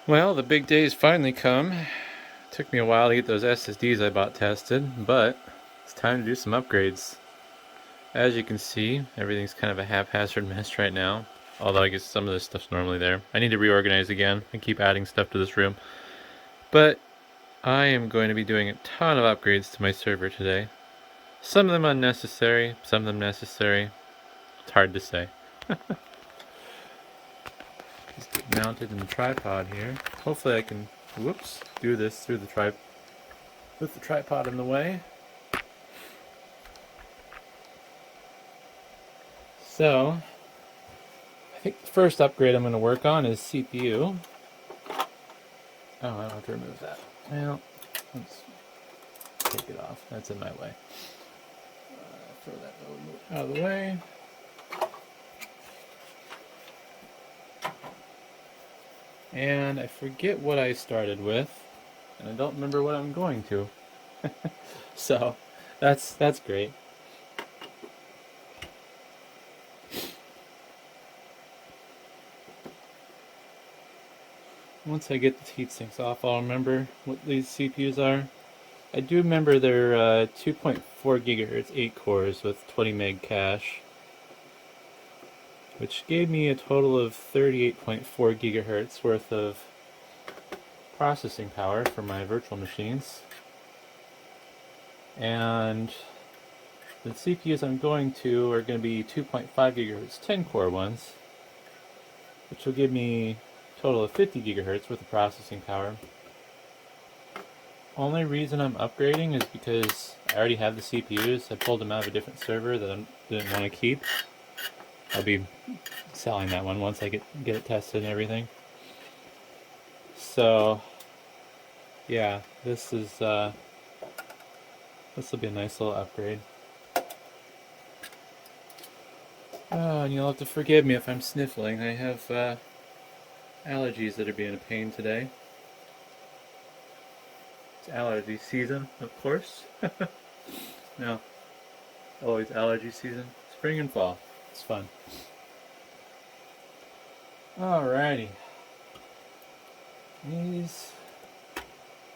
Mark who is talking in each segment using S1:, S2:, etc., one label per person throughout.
S1: Well, the big day's finally come. Took me a while to get those SSDs I bought tested, but it's time to do some upgrades. As you can see, everything's kind of a haphazard mess right now. Although I guess some of this stuff's normally there. I need to reorganize again. I keep adding stuff to this room. But I am going to be doing a ton of upgrades to my server today. Some of them unnecessary, some of them necessary. It's hard to say. Just get mounted in the tripod here. Hopefully I can, do this through the with the tripod in the way. So, I think the first upgrade I'm going to work on is CPU. Oh, I don't have to remove that. Well, let's take it off. That's in my way. Throw that out of the way. And I forget what I started with, and I don't remember what I'm going to. So, that's great. Once I get the heat sinks off, I'll remember what these CPUs are. I do remember they're 2.4 gigahertz, 8 cores with 20 meg cache, which gave me a total of 38.4 gigahertz worth of processing power for my virtual machines. And the CPUs I'm going to are going to be 2.5 gigahertz, 10 core ones, which will give me a total of 50 gigahertz worth of processing power. Only reason I'm upgrading is because I already have the CPUs. I pulled them out of a different server that I didn't want to keep. I'll be selling that one once I get it tested and everything. So, yeah, this will be a nice little upgrade. Oh, and you'll have to forgive me if I'm sniffling. I have allergies that are being a pain today. It's allergy season, of course. No, always allergy season. Spring and fall. It's fun. Alrighty. These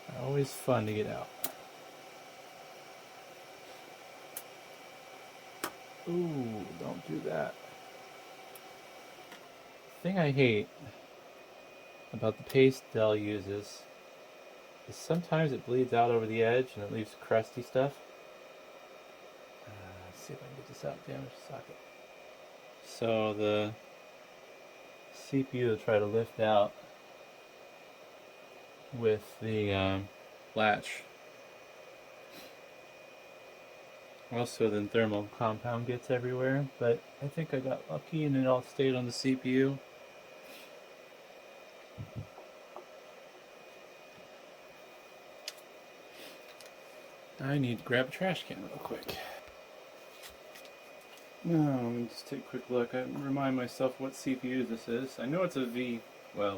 S1: are always fun to get out. Ooh, don't do that. The thing I hate about the paste Dell uses is sometimes it bleeds out over the edge and it leaves crusty stuff. Let's see if I can get this out. Damage socket. So the CPU will try to lift out with the latch. Also, then thermal compound gets everywhere, but I think I got lucky and it all stayed on the CPU. I need to grab a trash can real quick. Now, let me just take a quick look. I remind myself what CPU this is. I know it's a V, well, I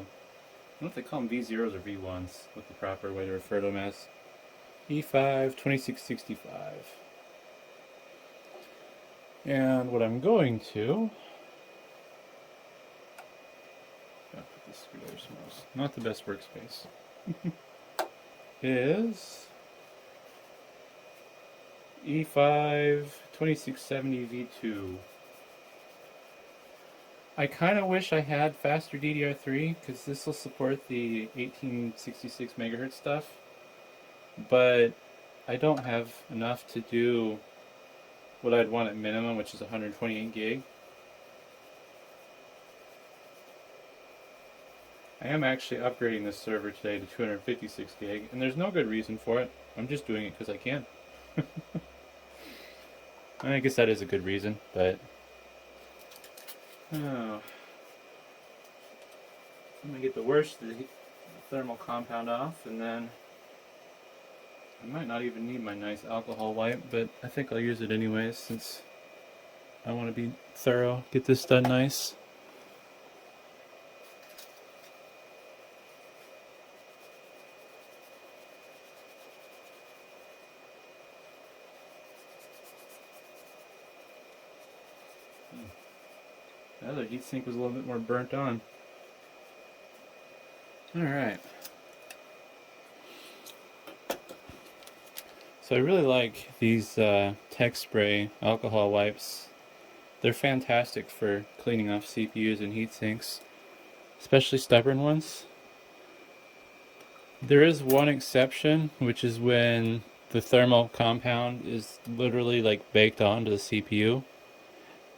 S1: don't know if they call them V0s or V1s, what the proper way to refer to them as. E5-2670 And what I'm going to... Gotta put this screwdriver somewhere else. Not the best workspace. is... E5-2670 V2. I kind of wish I had faster DDR3 because this will support the 1866 megahertz stuff, but I don't have enough to do what I'd want at minimum, which is 128 gig. I am actually upgrading this server today to 256 gig, and there's no good reason for it. I'm just doing it because I can. I guess that is a good reason, but... Oh. I'm going to get the worst of the thermal compound off, and then... I might not even need my nice alcohol wipe, but I think I'll use it anyways since I want to be thorough, get this done nice. The other heatsink was a little bit more burnt on. Alright. So I really like these Tech Spray alcohol wipes. They're fantastic for cleaning off CPUs and heat sinks, especially stubborn ones. There is one exception, which is when the thermal compound is literally like baked onto the CPU.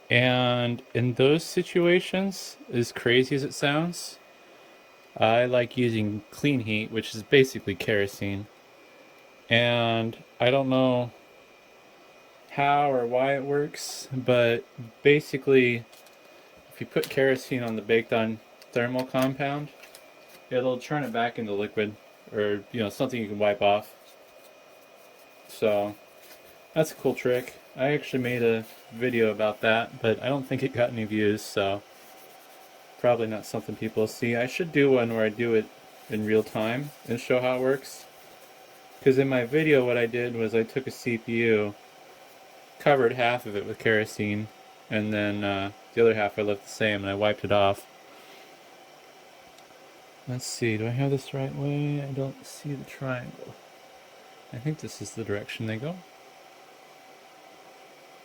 S1: And in those situations, as crazy as it sounds, I like using clean heat, which is basically kerosene. And I don't know how or why it works, but basically, if you put kerosene on the baked on thermal compound, it'll turn it back into liquid, or something you can wipe off. So that's a cool trick. I actually made a video about that, but I don't think it got any views, so probably not something people will see. I should do one where I do it in real time and show how it works. Because in my video what I did was I took a CPU, covered half of it with kerosene, and then the other half I left the same, and I wiped it off. Let's see, do I have this the right way? I don't see the triangle. I think this is the direction they go.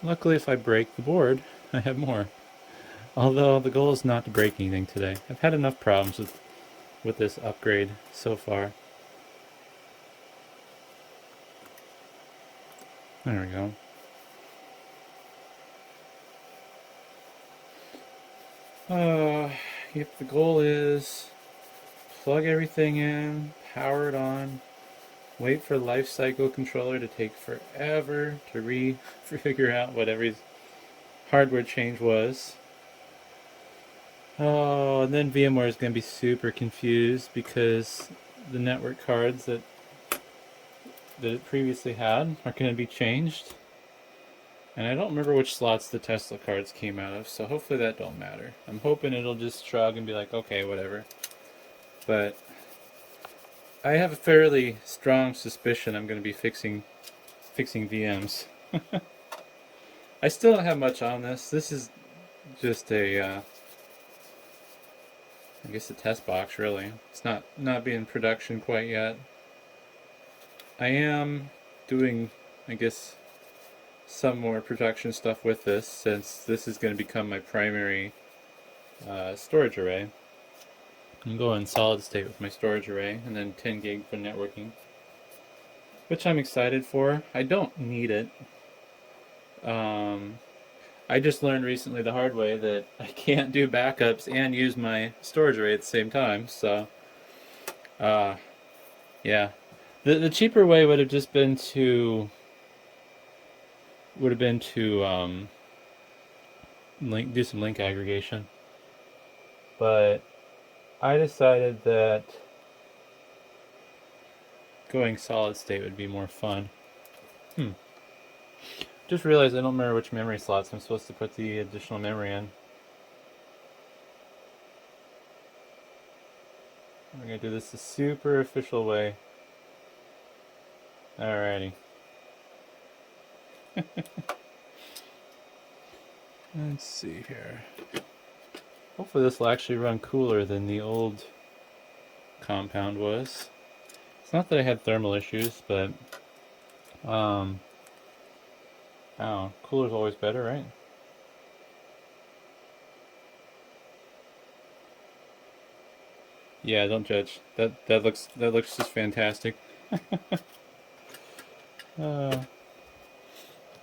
S1: Luckily, if I break the board, I have more. Although the goal is not to break anything today. I've had enough problems with this upgrade so far. There we go. Yep, the goal is plug everything in, power it on, wait for life cycle controller to take forever to figure out whatever his hardware change was. Oh, and then VMware is going to be super confused because the network cards that it previously had are going to be changed. And I don't remember which slots the Tesla cards came out of, so hopefully that don't matter. I'm hoping it'll just shrug and be like, okay, whatever. But I have a fairly strong suspicion I'm going to be fixing VMs. I still don't have much on this. This is just I guess a test box, really. It's not being in production quite yet. I am doing, I guess, some more production stuff with this, since this is going to become my primary storage array. I'm going solid state with my storage array, and then 10 gig for networking, which I'm excited for. I don't need it. I just learned recently the hard way that I can't do backups and use my storage array at the same time, so yeah. The cheaper way would have just been to do some link aggregation, but I decided that going solid state would be more fun. Just realized I don't remember which memory slots I'm supposed to put the additional memory in. We're gonna do this the super official way. Alrighty. Let's see here. Hopefully this will actually run cooler than the old compound was. It's not that I had thermal issues, but cooler's always better, right? Yeah, don't judge. That looks just fantastic. I'm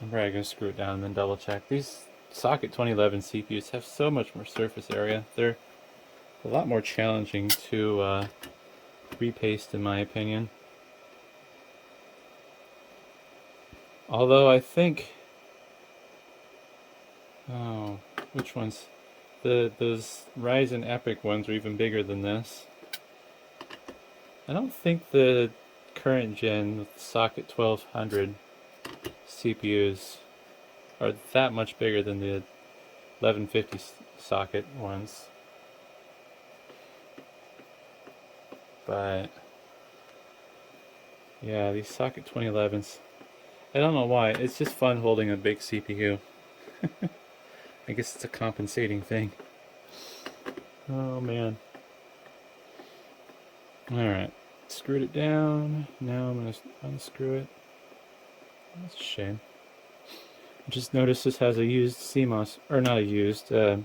S1: probably gonna screw it down and then double check. These socket 2011 CPUs have so much more surface area. They're a lot more challenging to repaste, in my opinion. Although I think, which ones? Those Ryzen Epic ones are even bigger than this. I don't think the current gen socket 1200 CPUs are that much bigger than the 1150 socket ones. But yeah, these socket 2011s, I don't know why, it's just fun holding a big CPU. I guess it's a compensating thing. Oh man. Alright, screwed it down. Now I'm going to unscrew it. That's a shame. Just noticed this has a used CMOS, or not a used, it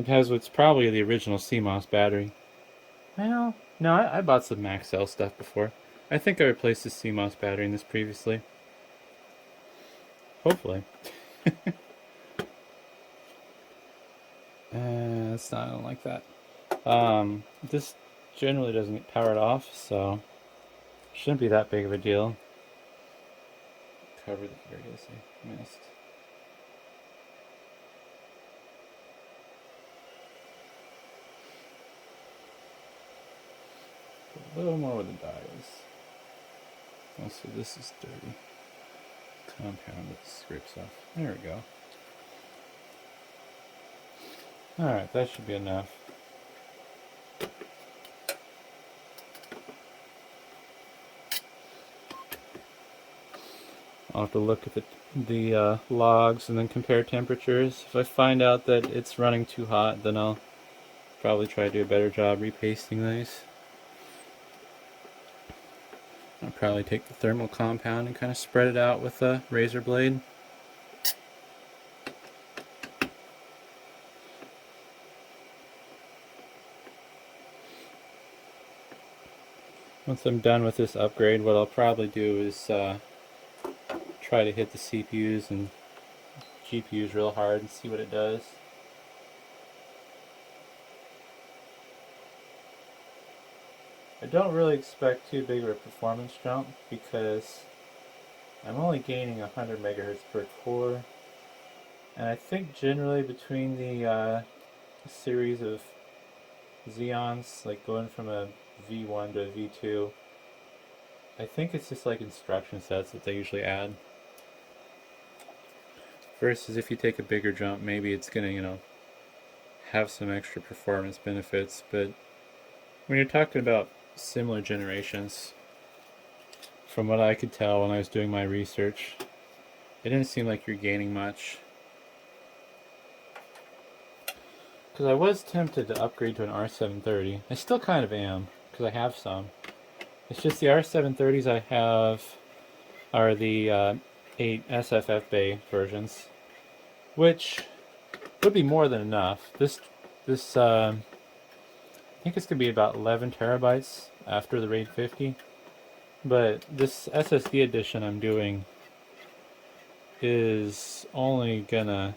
S1: has what's probably the original CMOS battery. Well, no, I bought some Maxell stuff before. I think I replaced the CMOS battery in this previously. Hopefully. It's not, I don't like that. This generally doesn't get powered off, so shouldn't be that big of a deal. Cover the, there it is, I missed. A little more with the dies. Also, this is dirty. Compound with scripts off. There we go. Alright, that should be enough. I'll have to look at the logs and then compare temperatures. If I find out that it's running too hot, then I'll probably try to do a better job repasting these. I'll probably take the thermal compound and kind of spread it out with a razor blade. Once I'm done with this upgrade, what I'll probably do is try to hit the CPUs and GPUs real hard and see what it does. I don't really expect too big of a performance jump because I'm only gaining 100 megahertz per core, and I think generally between the series of Xeons, like going from a V1 to a V2, I think it's just like instruction sets that they usually add. Versus if you take a bigger jump, maybe it's gonna, you know, have some extra performance benefits, but when you're talking about similar generations, from what I could tell when I was doing my research, it didn't seem like you're gaining much. Because I was tempted to upgrade to an R730. I still kind of am, because I have some. It's just the R730s I have are the 8 SFF Bay versions, which would be more than enough. This I think it's going to be about 11 terabytes after the RAID 50. But this SSD edition I'm doing is only going to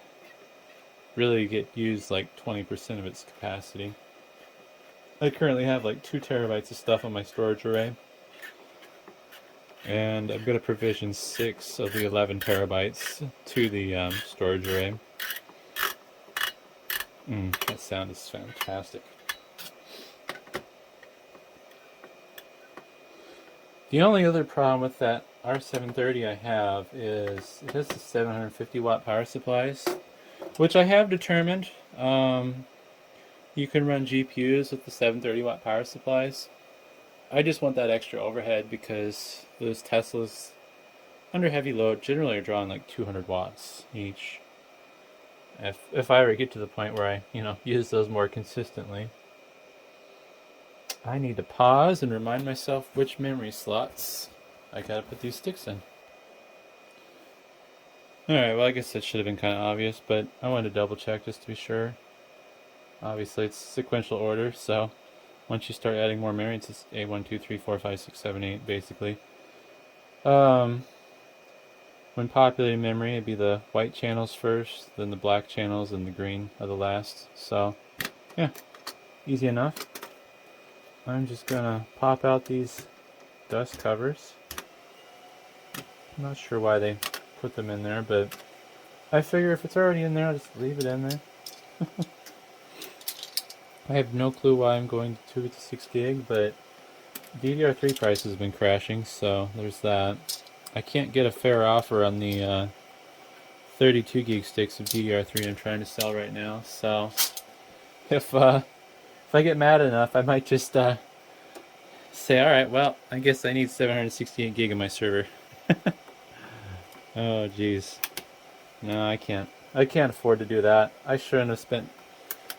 S1: really get used like 20% of its capacity. I currently have like 2 terabytes of stuff on my storage array. And I'm going to provision 6 of the 11 terabytes to the storage array. That sound is fantastic. The only other problem with that R730 I have is it has the 750 watt power supplies, which I have determined you can run GPUs with the 730 watt power supplies. I just want that extra overhead because those Teslas under heavy load generally are drawing like 200 watts each. If I ever get to the point where I, you know, use those more consistently, I need to pause and remind myself which memory slots I gotta put these sticks in. Alright, well I guess that should have been kind of obvious, but I wanted to double check just to be sure. Obviously it's sequential order, so once you start adding more memory, it's just A1, 2, 3, 4, 5, 6, 7, 8 basically. When populating memory, it'd be the white channels first, then the black channels, and the green are the last. So, yeah, easy enough. I'm just gonna pop out these dust covers. I'm not sure why they put them in there, but I figure if it's already in there, I'll just leave it in there. I have no clue why I'm going to 256 gig, but DDR3 prices have been crashing, so there's that. I can't get a fair offer on the 32 gig sticks of DDR3 I'm trying to sell right now, so if I get mad enough, I might just say, alright, well, I guess I need 768 gig in my server. Oh, jeez. No, I can't. I can't afford to do that. I shouldn't have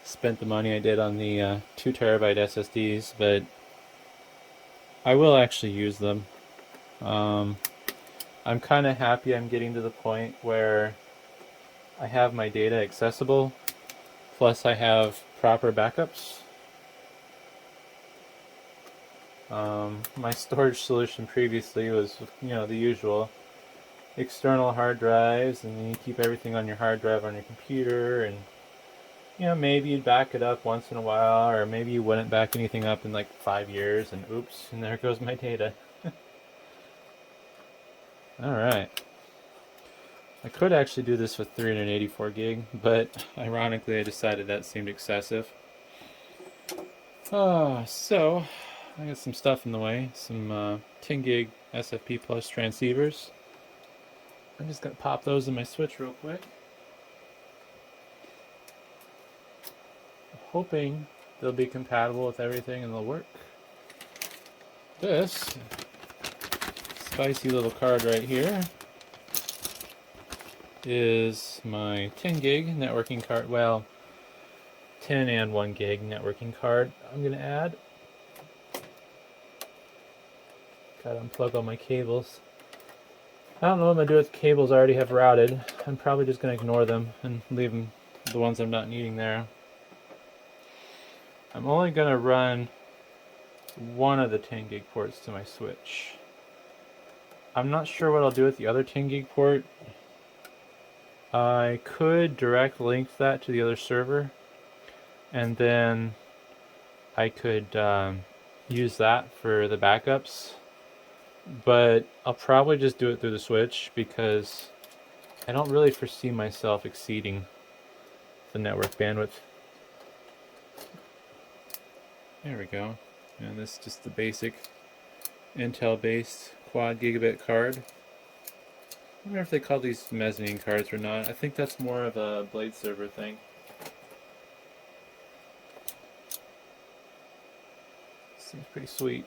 S1: spent the money I did on the 2 terabyte SSDs, but I will actually use them. I'm kind of happy I'm getting to the point where I have my data accessible, plus I have proper backups. My storage solution previously was, the usual external hard drives, and then you keep everything on your hard drive on your computer, and maybe you'd back it up once in a while, or maybe you wouldn't back anything up in like 5 years, and oops, and there goes my data. Alright. I could actually do this with 384 gig, but ironically I decided that seemed excessive. So I got some stuff in the way, some 10 gig SFP plus transceivers. I'm just going to pop those in my switch real quick. I'm hoping they'll be compatible with everything and they'll work. This spicy little card right here is my 10 gig networking card. Well, 10 and 1 gig networking card I'm going to add. Gotta unplug all my cables. I don't know what I'm going to do with the cables I already have routed. I'm probably just going to ignore them and leave them, the ones I'm not needing there. I'm only going to run one of the 10 gig ports to my switch. I'm not sure what I'll do with the other 10 gig port. I could direct link that to the other server, and then I could use that for the backups, but I'll probably just do it through the switch because I don't really foresee myself exceeding the network bandwidth. There we go. And this is just the basic Intel based quad gigabit card. I wonder if they call these mezzanine cards or not. I think that's more of a blade server thing. Seems pretty sweet.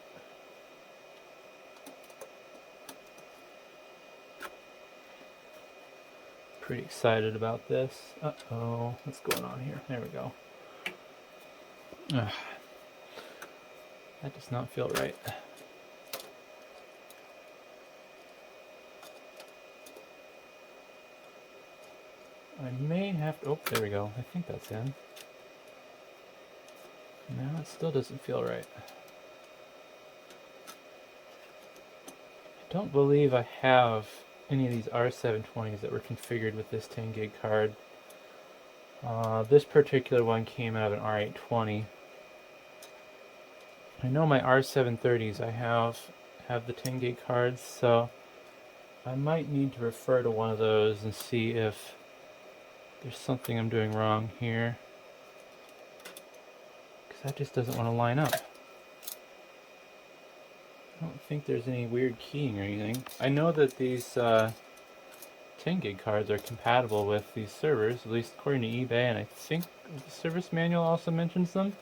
S1: Pretty excited about this. Uh-oh, what's going on here? There we go. Ugh. That does not feel right. I may have to, oh, there we go. I think that's in. No, it still doesn't feel right. I don't believe I have any of these R720s that were configured with this 10 gig card. This particular one came out of an R820. I know my R730s I have the 10 gig cards, so I might need to refer to one of those and see if there's something I'm doing wrong here, because that just doesn't want to line up. I don't think there's any weird keying or anything. I know that these 10 gig cards are compatible with these servers, at least according to eBay, and I think the service manual also mentions them.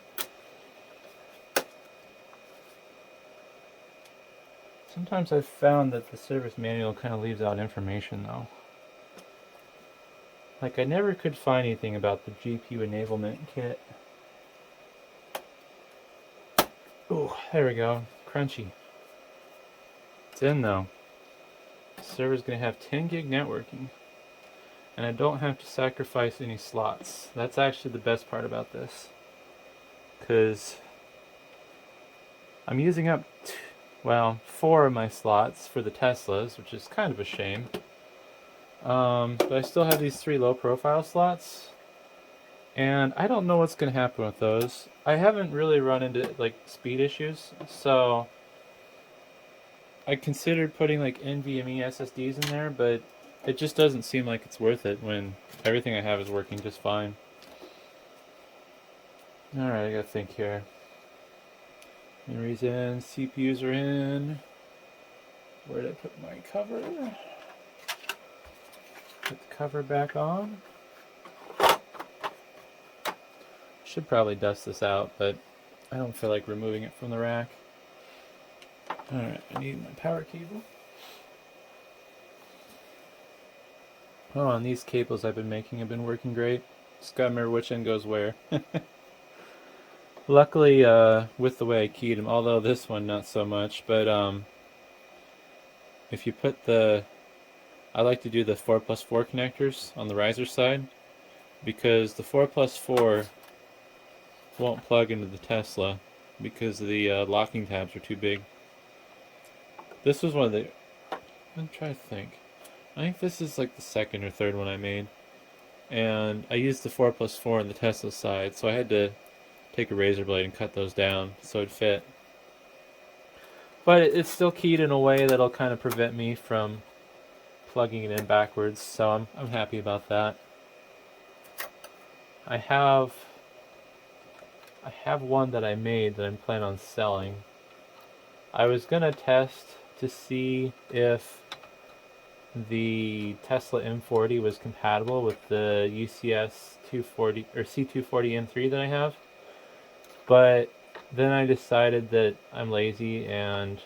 S1: Sometimes I've found that the service manual kind of leaves out information though. Like, I never could find anything about the GPU enablement kit. Oh, there we go. Crunchy. It's in though. The server's going to have 10 gig networking, and I don't have to sacrifice any slots. That's actually the best part about this, because I'm using up, 4 of my slots for the Teslas, which is kind of a shame. But I still have these 3 low profile slots, and I don't know what's going to happen with those. I haven't really run into like speed issues, so I considered putting like NVMe SSDs in there, but it just doesn't seem like it's worth it when everything I have is working just fine. Alright, I gotta think here. Memory's in, CPUs are in. Where did I put my cover? Put the cover back on. Should probably dust this out, but I don't feel like removing it from the rack. Alright, I need my power cable. Oh, and these cables I've been making have been working great. Just gotta remember which end goes where. Luckily, with the way I keyed them, although this one not so much, but if you put I like to do the 4+4 connectors on the riser side, because the 4+4 won't plug into the Tesla because the locking tabs are too big. This was one of the, I'm trying to think. I think this is like the second or third one I made. And I used the 4+4 on the Tesla side, so I had to take a razor blade and cut those down so it'd fit. But it's still keyed in a way that'll kind of prevent me from plugging it in backwards, so I'm happy about that. I have one that I made that I'm planning on selling. I was gonna test to see if the Tesla M40 was compatible with the UCS 240 or C240 M3 that I have, but then I decided that I'm lazy and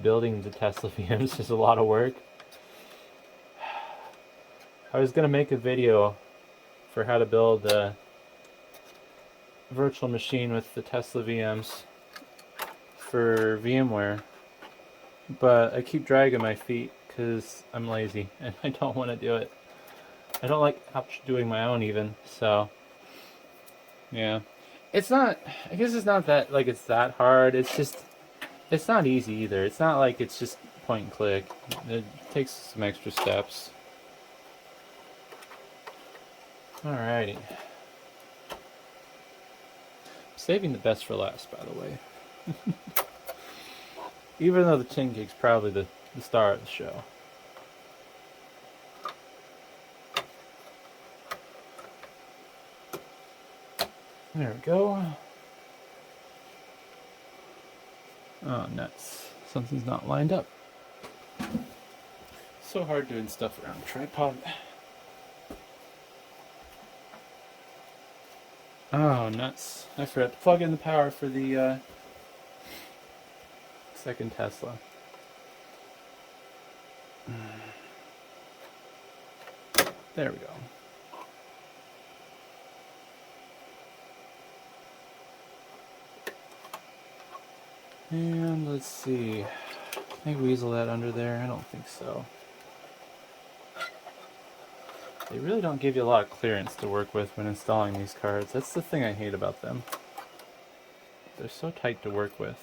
S1: building the Tesla VMs is a lot of work. I was gonna make a video for how to build a virtual machine with the Tesla VMs for VMware, but I keep dragging my feet because I'm lazy and I don't want to do it. I don't like doing my own even, so yeah. It's not, I guess it's not that, like, it's that hard. It's just, it's not easy either. It's not like it's just point and click. It takes some extra steps. Alrighty. Saving the best for last, by the way. Even though the 10 gig's probably the star of the show. There we go. Oh, nuts. Something's not lined up. So hard doing stuff around a tripod. Oh, nuts. I forgot to plug in the power for the second Tesla. There we go. And let's see. Can I weasel that under there? I don't think so. They really don't give you a lot of clearance to work with when installing these cards. That's the thing I hate about them. They're so tight to work with.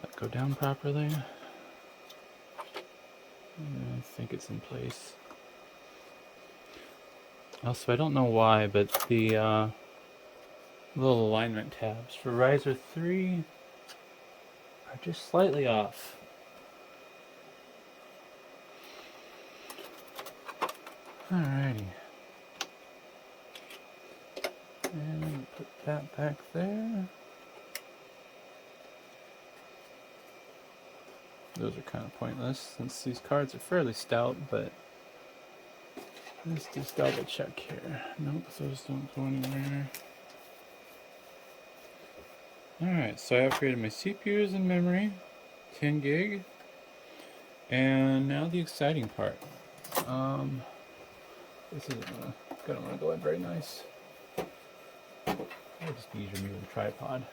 S1: Let go down properly. I think it's in place. Also, I don't know why, but the little alignment tabs for riser 3 are just slightly off. Alrighty. And put that back there. Those are kind of pointless since these cards are fairly stout, but let's just double check here. Nope, those don't go anywhere. Alright, so I upgraded my CPUs and memory, 10 gig, and now the exciting part. This isn't gonna want to go in very nice. I'll just use your moving tripod.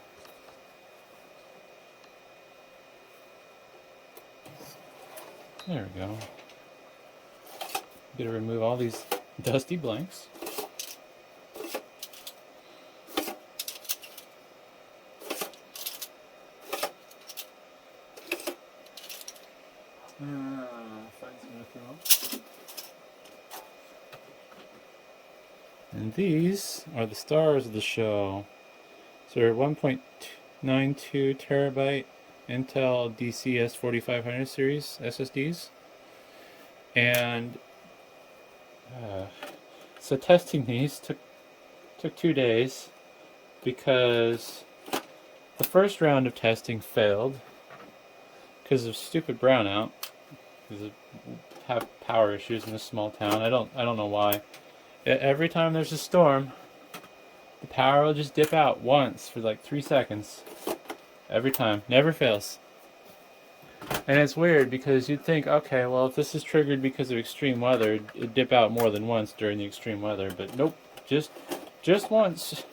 S1: There we go. Gotta remove all these dusty blanks. Find some to throw. And these are the stars of the show. So they're 1.92 terabyte Intel DC S4500 series SSDs. And so testing these took 2 days because the first round of testing failed because of stupid brownout. Because have power issues in this small town. I don't know why. Every time there's a storm, the power will just dip out once for like 3 seconds. Every time, never fails. And it's weird because you'd think, okay, well, if this is triggered because of extreme weather, it'd dip out more than once during the extreme weather, but nope, just once.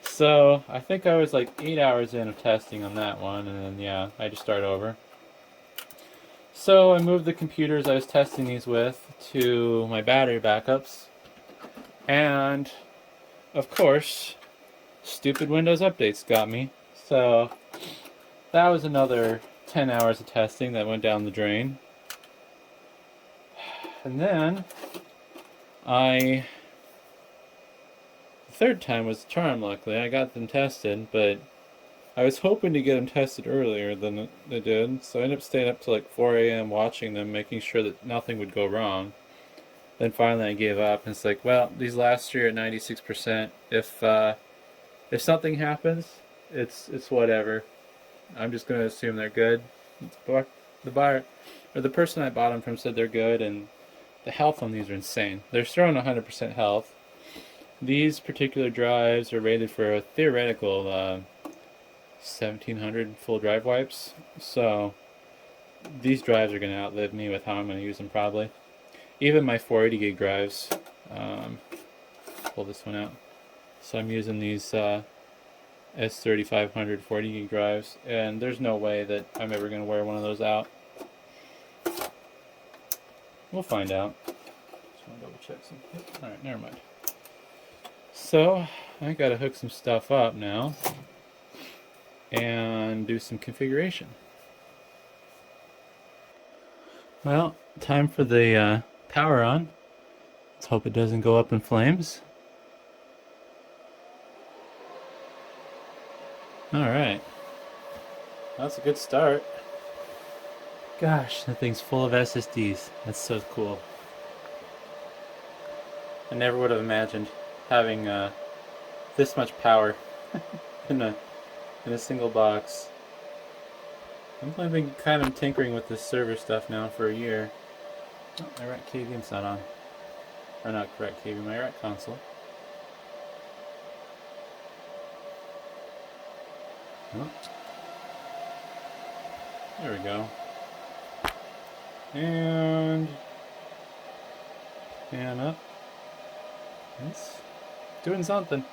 S1: So I think I was like 8 hours in of testing on that one, and then yeah, I had to start over. So I moved the computers I was testing these with to my battery backups, and of course, stupid Windows updates got me. So that was another 10 hours of testing that went down the drain. And then the third time was the charm, luckily. I got them tested, but I was hoping to get them tested earlier than they did, so I ended up staying up till like 4 a.m. watching them, making sure that nothing would go wrong. Then finally I gave up, and it's like, well, these last year at 96%. If something happens, it's whatever. I'm just gonna assume they're good. The buyer or the person I bought them from said they're good, and the health on these are insane. They're showing 100% health. These particular drives are rated for a theoretical 1700 full drive wipes, so these drives are going to outlive me with how I'm going to use them probably. Even my 480 gig drives, pull this one out. So I'm using these S3500 40 gig drives, and there's no way that I'm ever going to wear one of those out. We'll find out. Just want to double check something. Alright, never mind. So I got to hook some stuff up now and do some configuration. Well, time for the power on. Let's hope it doesn't go up in flames. Alright. That's a good start. Gosh, that thing's full of SSDs. That's so cool. I never would have imagined having this much power in a single box. I've been kind of tinkering with this server stuff now for a year. Oh, my rack KVM's not on. Or not rack KVM, my rack console. Oh. There we go. And up. It's doing something.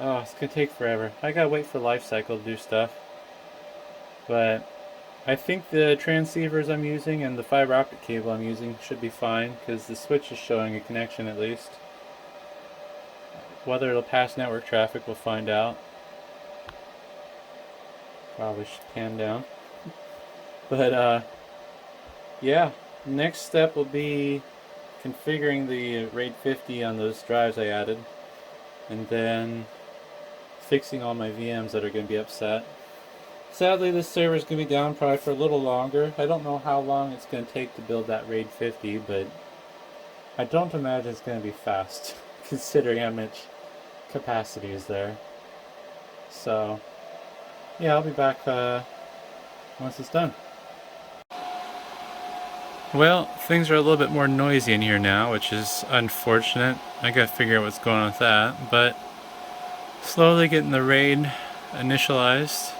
S1: Oh, it's gonna take forever. I gotta wait for life cycle to do stuff. But I think the transceivers I'm using and the fiber optic cable I'm using should be fine, because the switch is showing a connection at least. Whether it'll pass network traffic, we'll find out. Probably should pan down. But yeah, next step will be configuring the RAID 50 on those drives I added, and then fixing all my VMs that are going to be upset. Sadly, this server is going to be down probably for a little longer. I don't know how long it's going to take to build that RAID 50, but I don't imagine it's going to be fast, considering how much capacity is there. So, yeah, I'll be back once it's done. Well, things are a little bit more noisy in here now, which is unfortunate. I gotta figure out what's going on with that, but slowly getting the RAID initialized.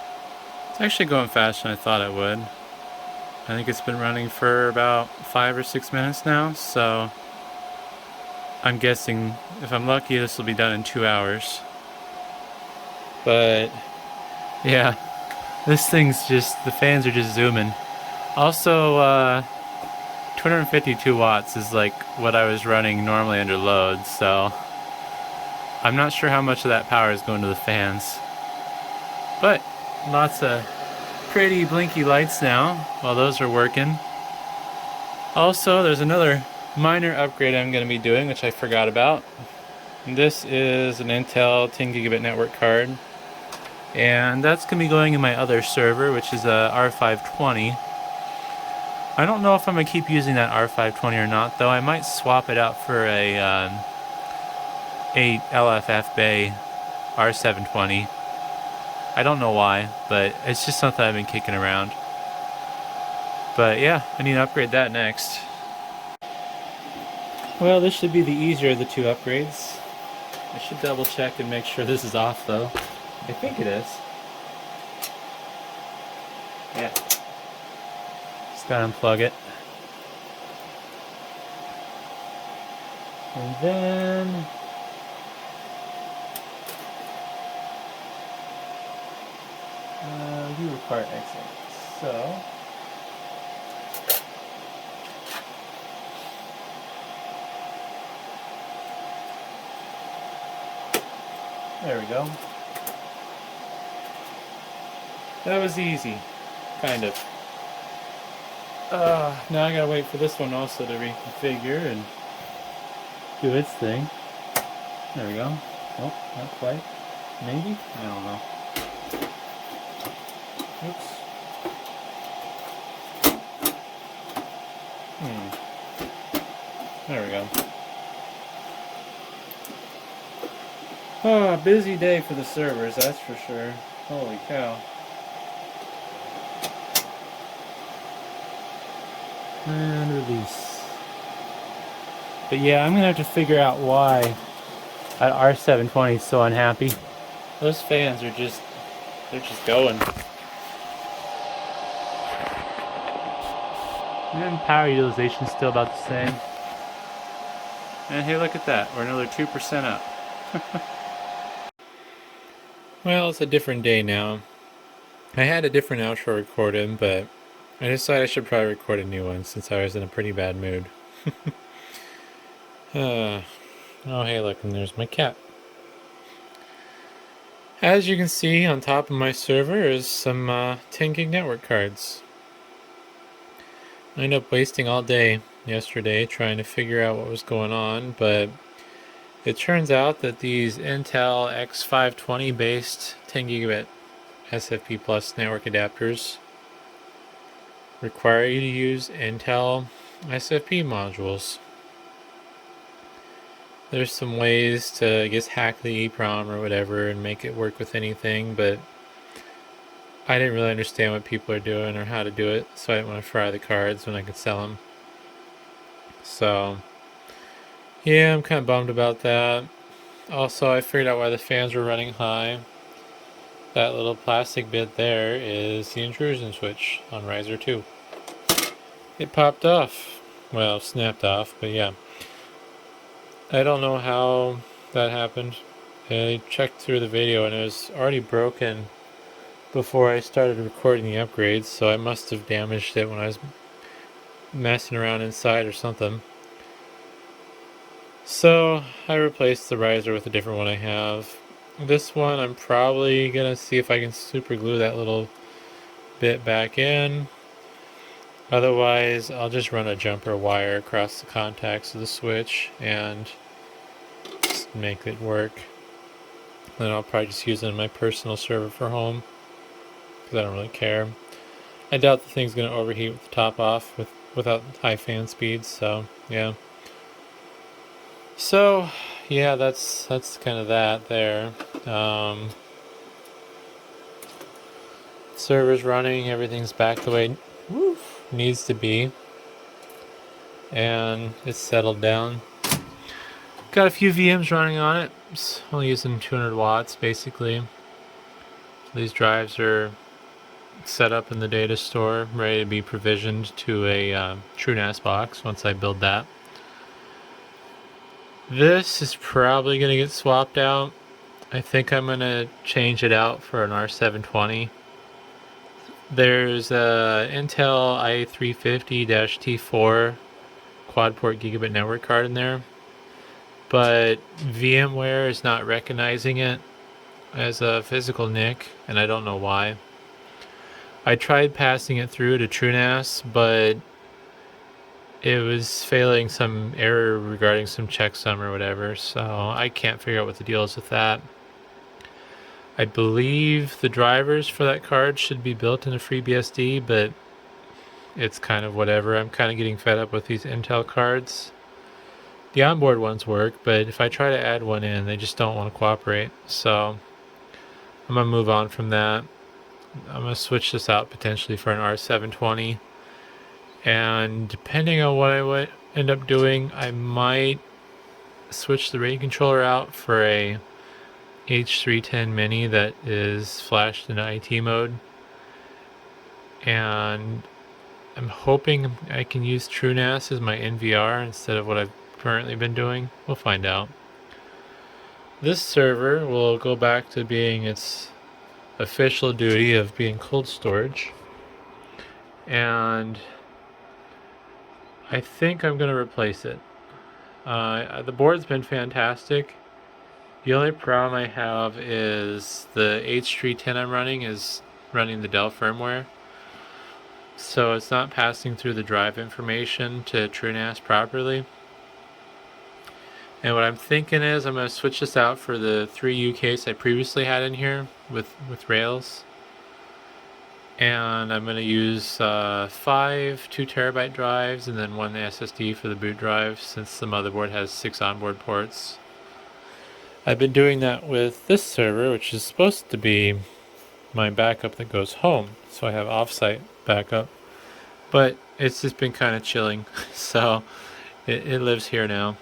S1: It's actually going faster than I thought it would. I think it's been running for about 5 or 6 minutes now, so I'm guessing if I'm lucky this will be done in 2 hours. But yeah, this thing's just, the fans are just zooming. Also, 252 watts is like what I was running normally under load, so I'm not sure how much of that power is going to the fans. But lots of pretty blinky lights now while those are working. Also, there's another minor upgrade I'm going to be doing, which I forgot about. And this is an Intel 10 gigabit network card, and that's going to be going in my other server, which is a R520. I don't know if I'm going to keep using that R520 or not, though. I might swap it out for a LFF Bay R720. I don't know why, but it's just something I've been kicking around. But yeah, I need to upgrade that next. Well, this should be the easier of the two upgrades. I should double check and make sure this is off, though. I think it is. Yeah. Just gotta unplug it. And then we require exit. So there we go. That was easy, kind of. Now I gotta wait for this one also to reconfigure and do its thing. There we go. Oh, not quite. Maybe? I don't know. Oops. There we go. Oh, busy day for the servers, that's for sure. Holy cow. And release. But yeah, I'm gonna have to figure out why that R720 is so unhappy. Those fans are just, they're just going. And power utilization is still about the same. And hey, look at that, we're another 2% up. Well, it's a different day now. I had a different outro recorded, but I decided I should probably record a new one since I was in a pretty bad mood. Oh, hey, look, and there's my cat. As you can see, on top of my server is some 10 gig network cards. I ended up wasting all day yesterday trying to figure out what was going on, but it turns out that these Intel X520 based 10 gigabit SFP Plus network adapters require you to use Intel SFP modules. There's some ways to, I guess, hack the EEPROM or whatever and make it work with anything, but I didn't really understand what people are doing or how to do it, so I didn't want to fry the cards when I could sell them. So, yeah, I'm kind of bummed about that. Also, I figured out why the fans were running high. That little plastic bit there is the intrusion switch on Riser 2. It popped off. Well, snapped off, but yeah. I don't know how that happened. I checked through the video and it was already broken before I started recording the upgrades, so I must have damaged it when I was messing around inside or something. So I replaced the riser with a different one I have. This one I'm probably gonna see if I can super glue that little bit back in. Otherwise I'll just run a jumper wire across the contacts of the switch and just make it work. Then I'll probably just use it in my personal server for home because I don't really care. I doubt the thing's gonna overheat with the top off without high fan speeds, so yeah. So yeah, that's kind of that there. Server's running, everything's back the way it needs to be, and it's settled down. Got a few VMs running on it. It's only using 200 watts basically. These drives are set up in the data store, ready to be provisioned to a TrueNAS box once I build that. This is probably going to get swapped out. I think I'm going to change it out for an R720. There's a Intel i350-T4 quad-port gigabit network card in there, but VMware is not recognizing it as a physical NIC, and I don't know why. I tried passing it through to TrueNAS, but it was failing some error regarding some checksum or whatever, so I can't figure out what the deal is with that. I believe the drivers for that card should be built in a FreeBSD, but it's kind of whatever. I'm kind of getting fed up with these Intel cards. The onboard ones work, but if I try to add one in, they just don't want to cooperate. So I'm going to move on from that. I'm going to switch this out potentially for an R720. And depending on what I end up doing, I might switch the RAID controller out for a H310 mini that is flashed in IT mode, and I'm hoping I can use TrueNAS as my NVR instead of what I've currently been doing. We'll find out. This server will go back to being its official duty of being cold storage. And I think I'm going to replace it. The board's been fantastic. The only problem I have is the H310 I'm running is running the Dell firmware. So it's not passing through the drive information to TrueNAS properly. And what I'm thinking is I'm going to switch this out for the 3U case I previously had in here with Rails. And I'm going to use 5 2TB drives and then 1 SSD for the boot drive, since the motherboard has 6 onboard ports. I've been doing that with this server, which is supposed to be my backup that goes home, so I have offsite backup. But it's just been kind of chilling, so it lives here now.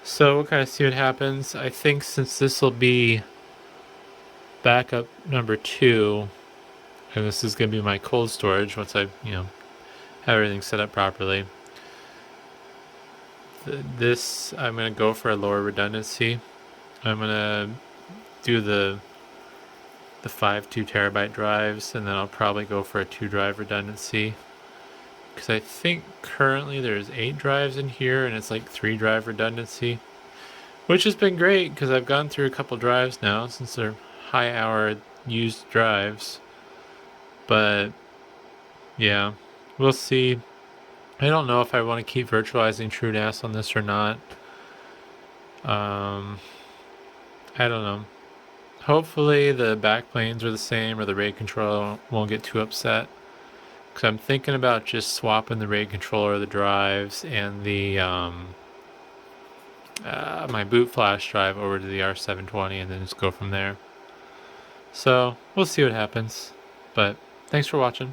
S1: So we'll kind of see what happens. I think since this will be backup number 2, and this is going to be my cold storage once I, have everything set up properly. This, I'm going to go for a lower redundancy. I'm going to do the 5 2TB drives, and then I'll probably go for a 2 drive redundancy. Because I think currently there's 8 drives in here, and it's like 3 drive redundancy. Which has been great, because I've gone through a couple drives now, since they're high hour used drives. But yeah, we'll see. I don't know if I want to keep virtualizing TrueNAS on this or not. I don't know. Hopefully the backplanes are the same, or the RAID controller won't get too upset. Because I'm thinking about just swapping the RAID controller, the drives, and the my boot flash drive over to the R720, and then just go from there. So we'll see what happens. But thanks for watching.